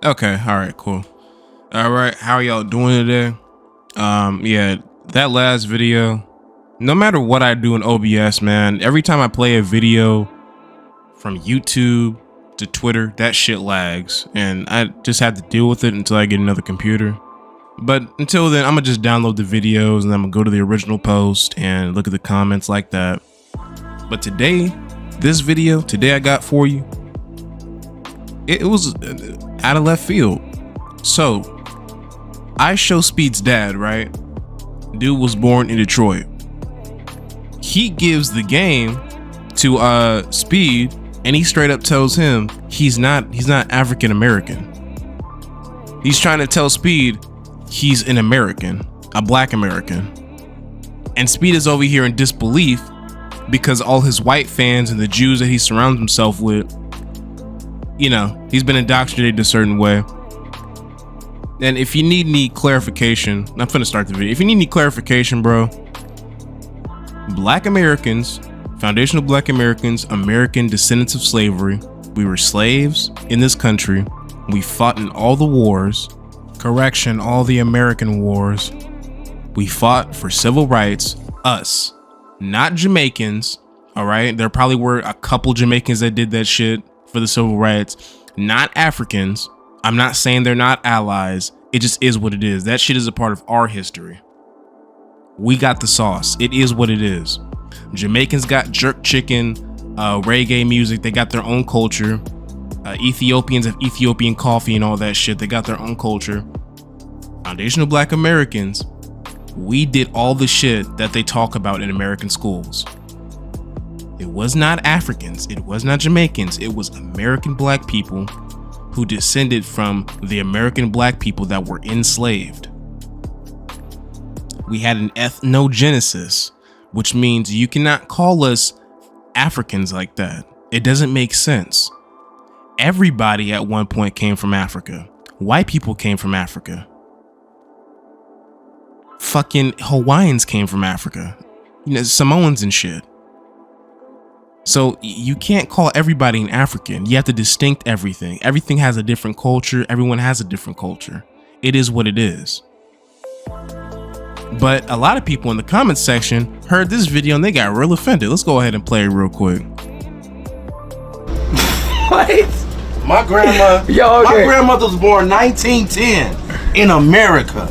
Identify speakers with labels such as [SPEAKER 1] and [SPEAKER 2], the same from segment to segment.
[SPEAKER 1] Okay, all right, cool. All right, how are y'all doing today? Yeah, that last video, no matter what I do in OBS, man, every time I play a video from YouTube to Twitter, that shit lags, and I just have to deal with it until I get another computer. But until then, I'm gonna just download the videos and I'm gonna go to the original post and look at the comments like that. But today, this video, I got for you, it was out of left field. So, I show Speed's dad, right? Dude was born in Detroit. He gives the game to Speed, and he straight up tells him he's not African American. He's trying to tell Speed he's an American, a black American. And Speed is over here in disbelief because all his white fans and the Jews that he surrounds himself with, you know, he's been indoctrinated a certain way. And if you need any clarification, I'm finna start the video. If you need any clarification, bro, black Americans, foundational black Americans, American descendants of slavery, we were slaves in this country. We fought in all the wars. Correction, all the American wars. We fought for civil rights, us, not Jamaicans, all right? There probably were a couple Jamaicans that did that shit for the civil rights, not Africans. I'm not saying they're not allies. It just is what it is. That shit is a part of our history. We got the sauce. It is what it is. Jamaicans got jerk chicken, reggae music. They got their own culture. Ethiopians have Ethiopian coffee and all that shit. They got their own culture. Foundational black Americans, we did all the shit that they talk about in American schools. It was not Africans. It was not Jamaicans. It was American black people who descended from the American black people that were enslaved. We had an ethnogenesis, which means you cannot call us Africans like that. It doesn't make sense. Everybody at one point came from Africa. White people came from Africa. Fucking Hawaiians came from Africa. You know, Samoans and shit. So you can't call everybody an African. You have to distinct everything. Everything has a different culture. Everyone has a different culture. It is what it is. But a lot of people in the comments section heard this video and they got real offended. Let's go ahead and play it real quick.
[SPEAKER 2] What? My grandmother was born 1910 in America.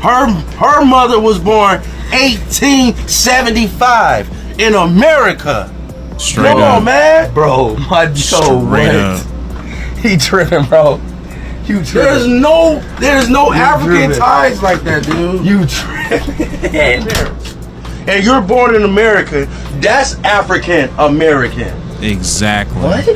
[SPEAKER 2] Her mother was born 1875 in America.
[SPEAKER 1] Straight
[SPEAKER 2] Come
[SPEAKER 1] up.
[SPEAKER 2] on, man.
[SPEAKER 3] Bro, my Joe,
[SPEAKER 1] Straight
[SPEAKER 3] what?
[SPEAKER 1] up.
[SPEAKER 3] He tripping, bro. You tripping.
[SPEAKER 2] There's no African
[SPEAKER 3] driven.
[SPEAKER 2] ties like that, dude.
[SPEAKER 3] You tripping.
[SPEAKER 2] And you're born in America, that's African American.
[SPEAKER 1] Exactly.
[SPEAKER 3] What?
[SPEAKER 2] No,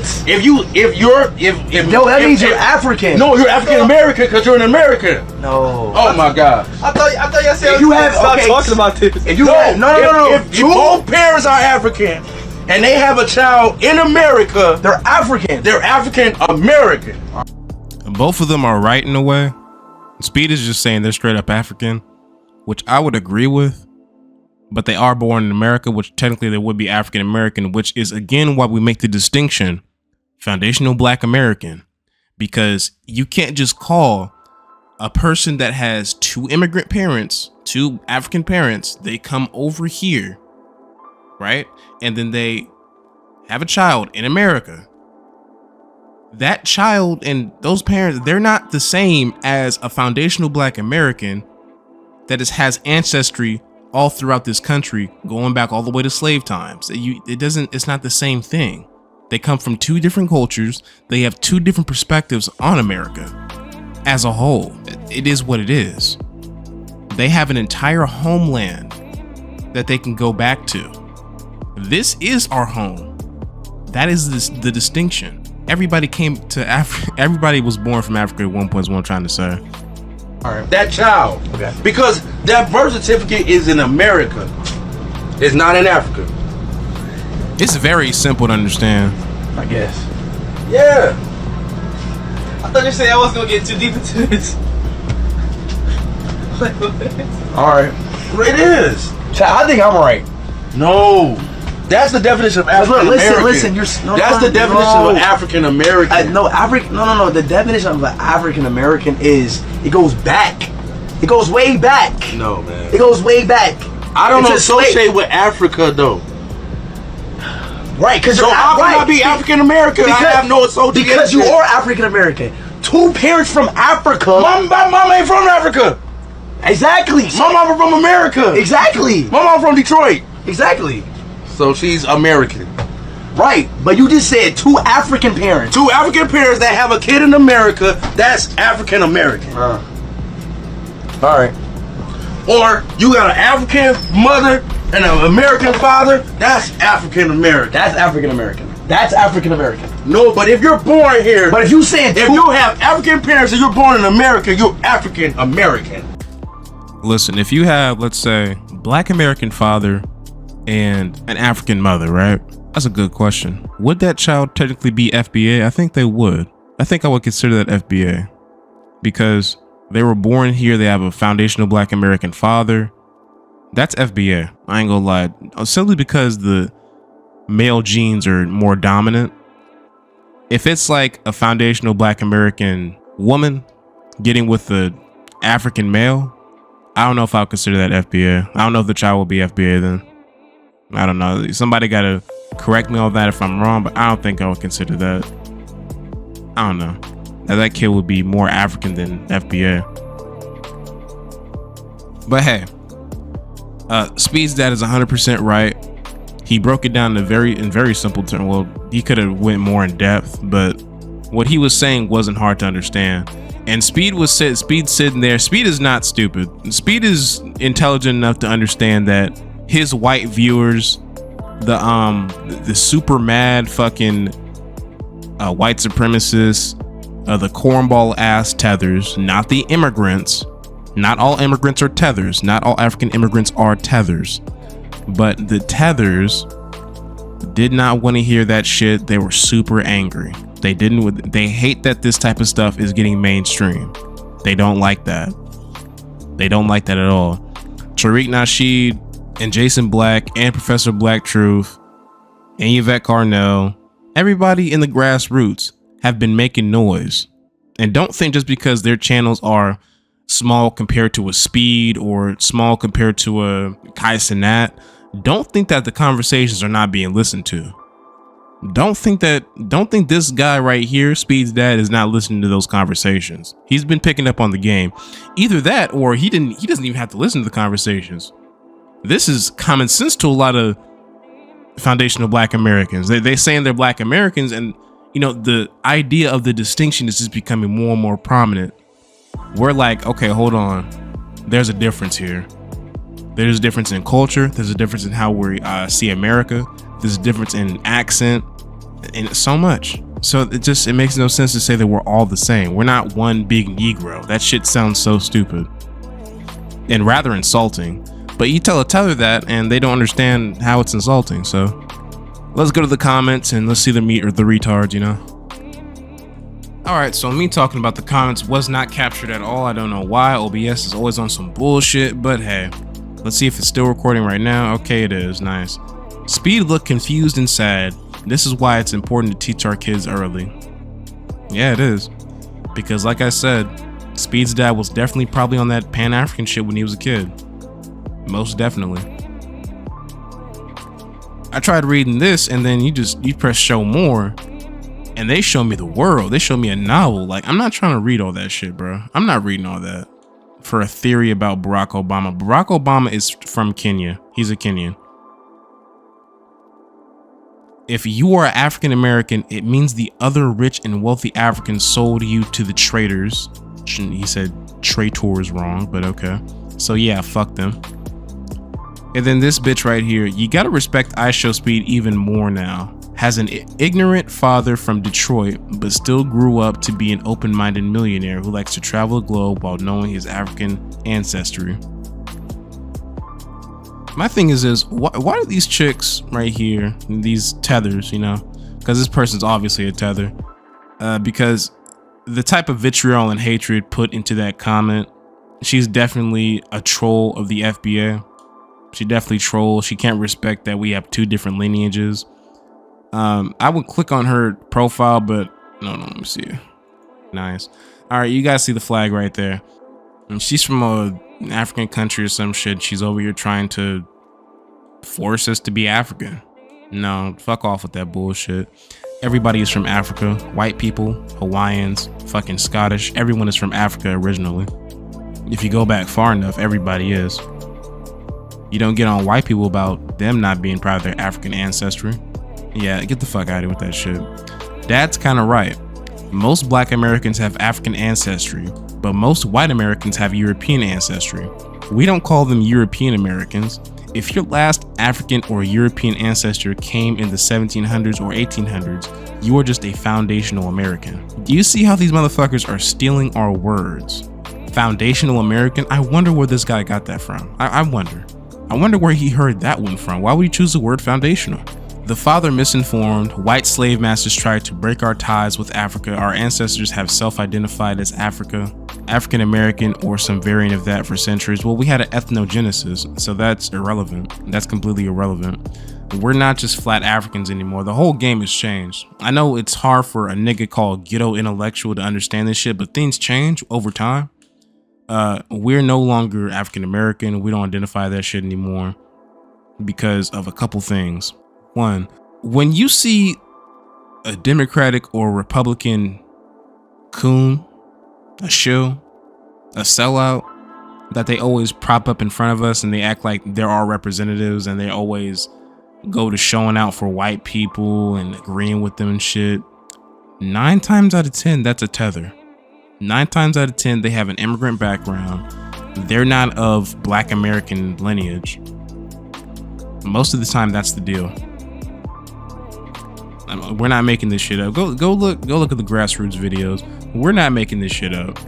[SPEAKER 3] that means you're African.
[SPEAKER 2] No, you're African American because you're in America.
[SPEAKER 3] No.
[SPEAKER 2] Oh my God.
[SPEAKER 3] I thought y'all said
[SPEAKER 2] If you have
[SPEAKER 3] stop
[SPEAKER 2] okay,
[SPEAKER 3] talking about this.
[SPEAKER 2] If you If both parents are African and they have a child in America,
[SPEAKER 3] They're African.
[SPEAKER 2] they're African American.
[SPEAKER 1] Both of them are right in a way. Speed is just saying they're straight up African, which I would agree with. But they are born in America, which technically they would be African American, which is again why we make the distinction foundational black American, because you can't just call a person that has two immigrant parents, two African parents, they come over here, right? And then they have a child in America. That child and those parents, they're not the same as a foundational black American that has ancestry all throughout this country, going back all the way to slave times. It's not the same thing. They come from two different cultures. They have two different perspectives on America as a whole. It is what it is. They have an entire homeland that they can go back to. This is our home. That is the distinction. Everybody came to Africa. Everybody was born from Africa at one point is what I'm trying to say.
[SPEAKER 2] All right. That child.
[SPEAKER 3] Okay.
[SPEAKER 2] Because that birth certificate is in America. It's not in Africa.
[SPEAKER 1] It's very simple to understand.
[SPEAKER 3] I guess.
[SPEAKER 2] Yeah.
[SPEAKER 3] I thought you said I wasn't gonna get too deep into this.
[SPEAKER 2] All right. It is.
[SPEAKER 3] I think I'm right.
[SPEAKER 2] No. That's the definition of African American.
[SPEAKER 4] Listen.
[SPEAKER 2] That's the definition of African American.
[SPEAKER 4] No. The definition of an African American is it goes back. It goes way back.
[SPEAKER 2] No, man.
[SPEAKER 4] It goes way back.
[SPEAKER 2] I don't associate with Africa though.
[SPEAKER 4] Right, because
[SPEAKER 2] so how can I be African American? I have no association.
[SPEAKER 4] Because you are African American. Two parents from Africa.
[SPEAKER 2] My mom ain't from Africa.
[SPEAKER 4] Exactly.
[SPEAKER 2] My mama from America.
[SPEAKER 4] Exactly.
[SPEAKER 2] My mom from Detroit.
[SPEAKER 4] Exactly.
[SPEAKER 2] So she's American.
[SPEAKER 4] Right, but you just said two African parents.
[SPEAKER 2] Two African parents that have a kid in America. That's African American.
[SPEAKER 4] All right.
[SPEAKER 2] Or you got an African mother and an American father. That's African American.
[SPEAKER 4] That's African American. That's African American.
[SPEAKER 2] No, but if you're born here,
[SPEAKER 4] but if you saying
[SPEAKER 2] if you have African parents and you're born in America, you're African American.
[SPEAKER 1] Listen, if you have, let's say, Black American father and an African mother, right? That's a good question. Would that child technically be FBA? I think they would. I think I would consider that FBA because they were born here. They have a foundational Black American father. That's FBA. I ain't gonna lie. Simply because the male genes are more dominant. If it's like a foundational Black American woman getting with the African male, I don't know if I'll consider that FBA. I don't know if the child will be FBA then. I don't know. Somebody gotta correct me on that if I'm wrong, but I don't think I would consider that. I don't know. That kid would be more African than FBA. But hey, Speed's dad is 100% right. He broke it down in very simple terms. Well, he could have went more in depth, but what he was saying wasn't hard to understand. And Speed sitting there. Speed is not stupid. Speed is intelligent enough to understand that his white viewers, the super mad fucking white supremacists, the cornball ass tethers, not the immigrants. Not all immigrants are tethers. Not all African immigrants are tethers. But the tethers did not want to hear that shit. They were super angry. They hate that this type of stuff is getting mainstream. They don't like that. They don't like that at all. Tariq Nasheed and Jason Black and Professor Black Truth and Yvette Carnell, everybody in the grassroots have been making noise. And don't think just because their channels are small compared to a Speed or small compared to a Kai Cenat, don't think that the conversations are not being listened to. Don't think this guy right here, Speed's dad, is not listening to those conversations. He's been picking up on the game. Either that or he doesn't even have to listen to the conversations. This is common sense to a lot of foundational Black Americans. They saying they're Black Americans, and you know, the idea of the distinction is just becoming more and more prominent. We're like, okay, hold on. There's a difference here. There's a difference in culture. There's a difference in how we see America. There's a difference in accent and so much. So it makes no sense to say that we're all the same. We're not one big Negro. That shit sounds so stupid and rather insulting. But you tell a tether that and they don't understand how it's insulting. So let's go to the comments and let's see the meat or the retards, you know? All right, so me talking about the comments was not captured at all. I don't know why. OBS is always on some bullshit, but hey, let's see if it's still recording right now. Okay, it is. Nice. Speed looked confused and sad. This is why it's important to teach our kids early. Yeah, it is. Because like I said, Speed's dad was definitely probably on that Pan-African shit when he was a kid. Most definitely. I tried reading this and then you press show more and they show me the world. They show me a novel. Like, I'm not trying to read all that shit, bro. I'm not reading all that for a theory about Barack Obama. Barack Obama is from Kenya. He's a Kenyan. If you are African American, it means the other rich and wealthy Africans sold you to the traitors. He said traitors wrong, but okay. So yeah, fuck them. And then this bitch right here, you gotta respect IShowSpeed even more now. Has an ignorant father from Detroit, but still grew up to be an open-minded millionaire who likes to travel the globe while knowing his African ancestry. My thing is why do these chicks right here, these tethers, you know, because this person's obviously a tether, because the type of vitriol and hatred put into that comment, she's definitely a troll of the FBA. She definitely trolls. She can't respect that we have 2 different lineages. I would click on her profile, but no, let me see. Nice. All right, you guys see the flag right there. And she's from an African country or some shit. She's over here trying to force us to be African. No, fuck off with that bullshit. Everybody is from Africa. White people, Hawaiians, fucking Scottish. Everyone is from Africa originally. If you go back far enough, everybody is. You don't get on white people about them not being proud of their African ancestry. Yeah, get the fuck out of here with that shit. Dad's kind of right. Most black Americans have African ancestry, but most white Americans have European ancestry. We don't call them European Americans. If your last African or European ancestor came in the 1700s or 1800s, you are just a foundational American. Do you see how these motherfuckers are stealing our words? Foundational American? I wonder where this guy got that from. I wonder where he heard that one from. Why would he choose the word foundational? The father misinformed. White slave masters tried to break our ties with Africa. Our ancestors have self-identified as African American, or some variant of that for centuries. Well, we had an ethnogenesis, so that's irrelevant. That's completely irrelevant. We're not just flat Africans anymore. The whole game has changed. I know it's hard for a nigga called ghetto intellectual to understand this shit, but things change over time. We're no longer African American. We don't identify that shit anymore because of a couple things. One, when you see a Democratic or Republican coon, a shill, a sellout that they always prop up in front of us and they act like they're our representatives and they always go to showing out for white people and agreeing with them and shit, 9 times out of 10, that's a tether. 9 times out of 10, they have an immigrant background. They're not of black American lineage. Most of the time, that's the deal. We're not making this shit up. Go look at the grassroots videos. We're not making this shit up.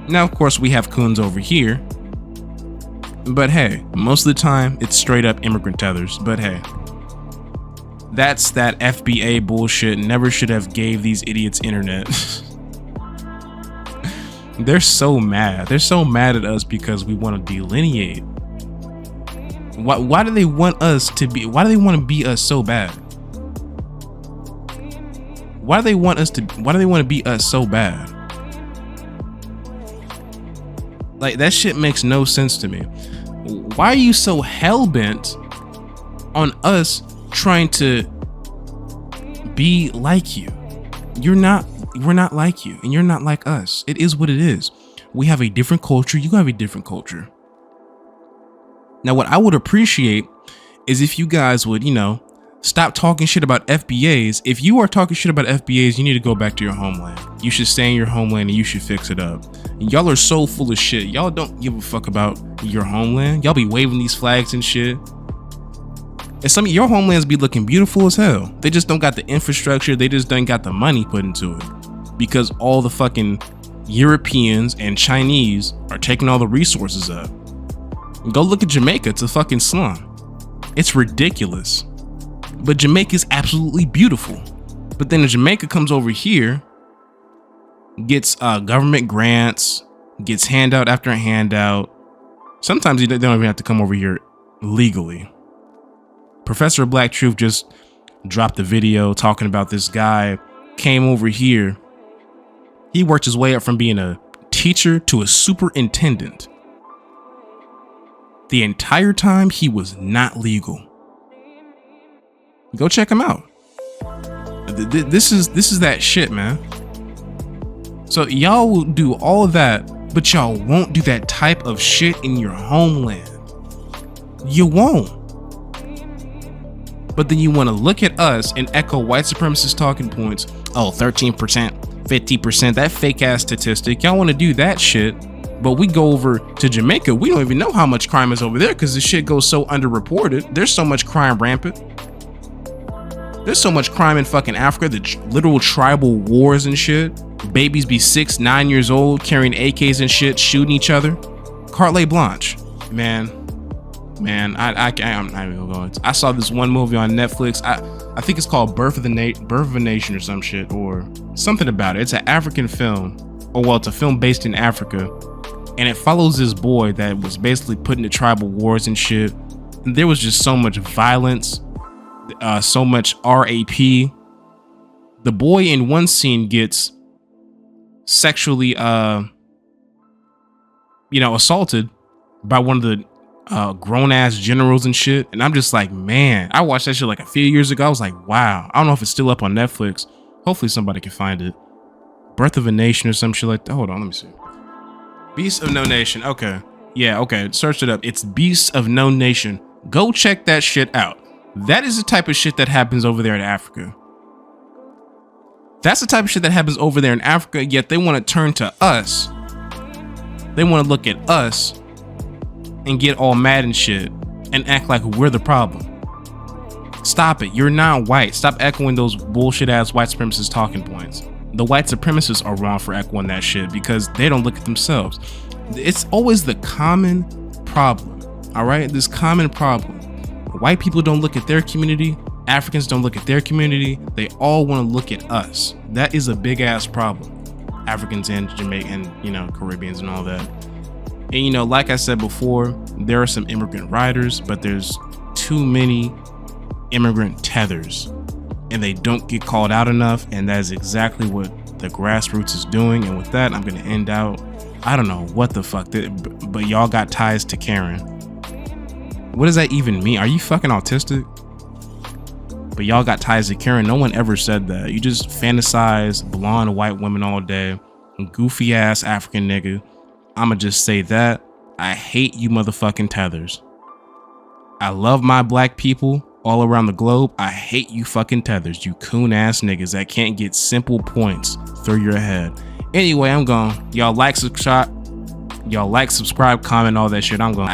[SPEAKER 1] Now, of course, we have coons over here. But hey, most of the time, it's straight up immigrant tethers. But hey, that's that FBA bullshit. Never should have gave these idiots internet. They're so mad. They're so mad at us because we want to delineate. Why do they want us to be? Why do they want to be us so bad? Why do they want to be us so bad? Like, that shit makes no sense to me. Why are you so hell-bent on us trying to be like you? We're not like you, and you're not like us. It is what it is. We have a different culture. You have a different culture. Now, what I would appreciate is if you guys would, stop talking shit about FBAs. If you are talking shit about FBAs, you need to go back to your homeland. You should stay in your homeland and you should fix it up. Y'all are so full of shit. Y'all don't give a fuck about your homeland. Y'all be waving these flags and shit. And some of your homelands be looking beautiful as hell. They just don't got the infrastructure. They just don't got the money put into it. Because all the fucking Europeans and Chinese are taking all the resources up. Go look at Jamaica. It's a fucking slum. It's ridiculous. But Jamaica is absolutely beautiful. But then Jamaica comes over here, gets government grants, gets handout after handout. Sometimes they don't even have to come over here legally. Professor Black Truth just dropped a video talking about this guy came over here. He worked his way up from being a teacher to a superintendent. The entire time he was not legal. Go check him out. This is that shit, man. So y'all will do all of that, but y'all won't do that type of shit in your homeland. You won't. But then you want to look at us and echo white supremacist talking points. Oh, 13%, 50%, that fake ass statistic. Y'all want to do that shit. But we go over to Jamaica. We don't even know how much crime is over there because this shit goes so underreported. There's so much crime rampant. There's so much crime in fucking Africa, the literal tribal wars and shit. Babies be 6, 9 years old, carrying AKs and shit, shooting each other. Carte Blanche. Man, I'm not even gonna go into. I saw this one movie on Netflix. I think it's called Birth of a Nation or some shit, or something about it. It's an African film. Oh, well, it's a film based in Africa. And it follows this boy that was basically put into tribal wars and shit. And there was just so much violence, so much RAP. The boy in one scene gets sexually, assaulted by one of the grown ass generals and shit. And I'm just like, man, I watched that shit like a few years ago. I was like, wow. I don't know if it's still up on Netflix. Hopefully somebody can find it. Birth of a Nation or some shit like that. Hold on, let me see. Beasts of No Nation. Okay. Yeah, okay. Search it up. It's Beasts of No Nation. Go check that shit out. That is the type of shit that happens over there in Africa. That's the type of shit that happens over there in Africa, yet they want to turn to us. They want to look at us and get all mad and shit and act like we're the problem. Stop it. You're not white. Stop echoing those bullshit ass white supremacist talking points. The white supremacists are wrong for echoing that shit because they don't look at themselves. It's always the common problem, all right? This common problem. White people don't look at their community. Africans don't look at their community. They all want to look at us. That is a big ass problem. Africans and Jamaican, Caribbeans and all that. And like I said before, there are some immigrant riders, but there's too many immigrant tethers. And they don't get called out enough, and that is exactly what the grassroots is doing. And with that, I'm gonna end out. I don't know what the fuck, but y'all got ties to Karen. What does that even mean? Are you fucking autistic? But y'all got ties to Karen. No one ever said that. You just fantasize blonde white women all day, goofy ass African nigga. I'ma just say that I hate you motherfucking tethers. I love my black people all around the globe. I hate you fucking tethers, you coon ass niggas that can't get simple points through your head. Anyway, I'm gone. Y'all like, subscribe, comment, all that shit. I'm gone.